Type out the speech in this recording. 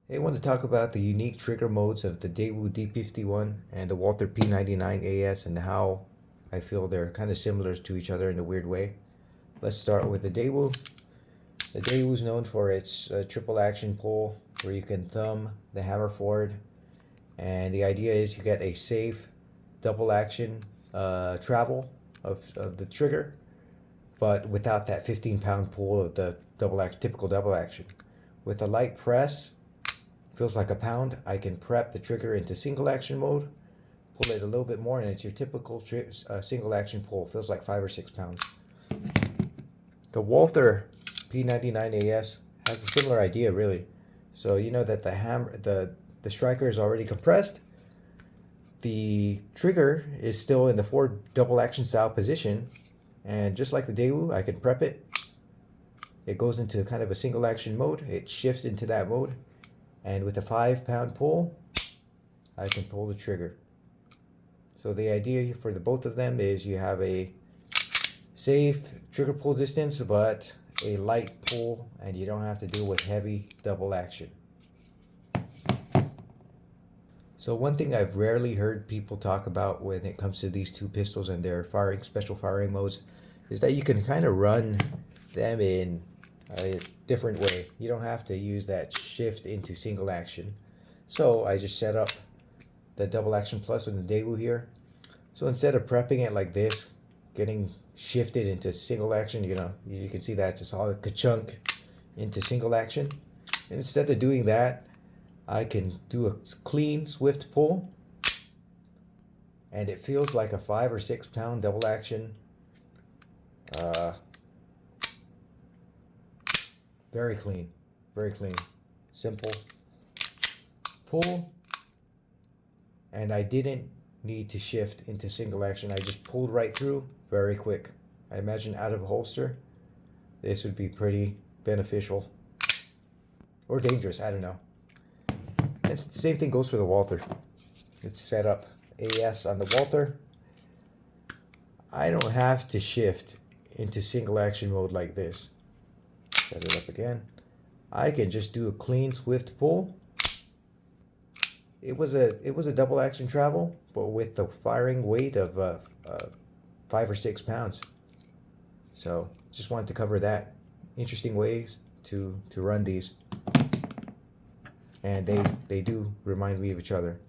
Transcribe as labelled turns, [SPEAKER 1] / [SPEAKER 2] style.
[SPEAKER 1] Hey, I want to talk about the unique trigger modes of the Daewoo DP51 and the Walther P99 AS and how I feel they're kind of similar to each other in a weird way. Let's start with the Daewoo. The Daewoo is known for its triple action pull where you can thumb the hammer forward, and the idea is you get a safe double action travel of the trigger, but without that 15-pound pull of the typical double action. With a light press, feels like a pound. I can prep the trigger into single action mode, pull it a little bit more, and it's your typical single action pull. Feels like 5 or 6 pounds. The Walther P99 AS has a similar idea, really. So you know that the striker is already compressed. The trigger is still in the forward double action style position, and just like the Daewoo, I can prep it. It goes into kind of a single action mode. It shifts into that mode. And with a 5-pound pull, I can pull the trigger. So the idea for the both of them is you have a safe trigger pull distance, but a light pull, and you don't have to deal with heavy double action. So one thing I've rarely heard people talk about when it comes to these two pistols and their special firing modes is that you can kind of run them in a different way. You don't have to use that shift into single action. So I just set up the double action plus with the Daewoo here. So instead of prepping it like this, getting shifted into single action, you can see that it's a solid ka-chunk into single action. And instead of doing that, I can do a clean, swift pull, and it feels like a 5 or 6 pound double action. Very clean, simple pull, and I didn't need to shift into single action. I just pulled right through, very quick. I imagine out of a holster, this would be pretty beneficial or dangerous, I don't know. The same thing goes for the Walther. It's set up AS on the Walther. I don't have to shift into single action mode like this. Set it up again. I can just do a clean, swift pull. It was a double action travel, but with the firing weight of 5 or 6 pounds. So just wanted to cover that. Interesting ways to run these, and they do remind me of each other.